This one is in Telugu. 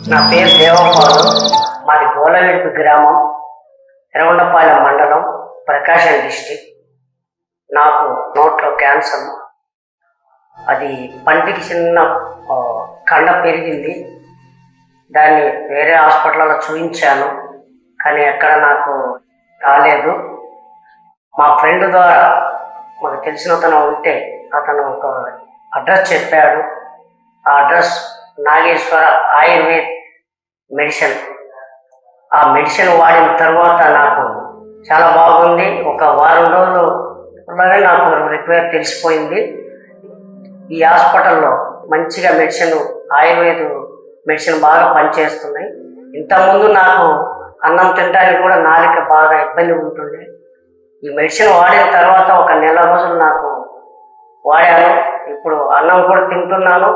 నా పేరు దేవపాలు. మాది గోలవెడుపు గ్రామం, ఎర్రగొండపాలెం మండలం, ప్రకాశం డిస్టిక్. నాకు నోట్లో క్యాన్సర్, అది పంటికి చిన్న కండ పెరిగింది. దాన్ని వేరే హాస్పిటల్లో చూపించాను, కానీ ఎక్కడ నాకు రాలేదు. మా ఫ్రెండ్ ద్వారా మాకు తెలిసిన అతను ఉంటే అతను ఒక అడ్రస్ చెప్పాడు. ఆ అడ్రస్ నాగేశ్వర ఆయుర్వేద్ మెడిసిన్. ఆ మెడిసిన్ వాడిన తర్వాత నాకు చాలా బాగుంది. ఒక వారం రోజుల్లోనే నాకు రిక్వైర్ తెలిసిపోయింది. ఈ హాస్పిటల్లో మంచిగా ఆయుర్వేద మెడిసిన్ బాగా పనిచేస్తున్నాయి. ఇంతకుముందు నాకు అన్నం తినడానికి కూడా నాలుక బాగా ఇబ్బంది ఉంటుండే. ఈ మెడిసిన్ వాడిన తర్వాత ఒక నెల రోజులు నాకు వాడాను. ఇప్పుడు అన్నం కూడా తింటున్నాను,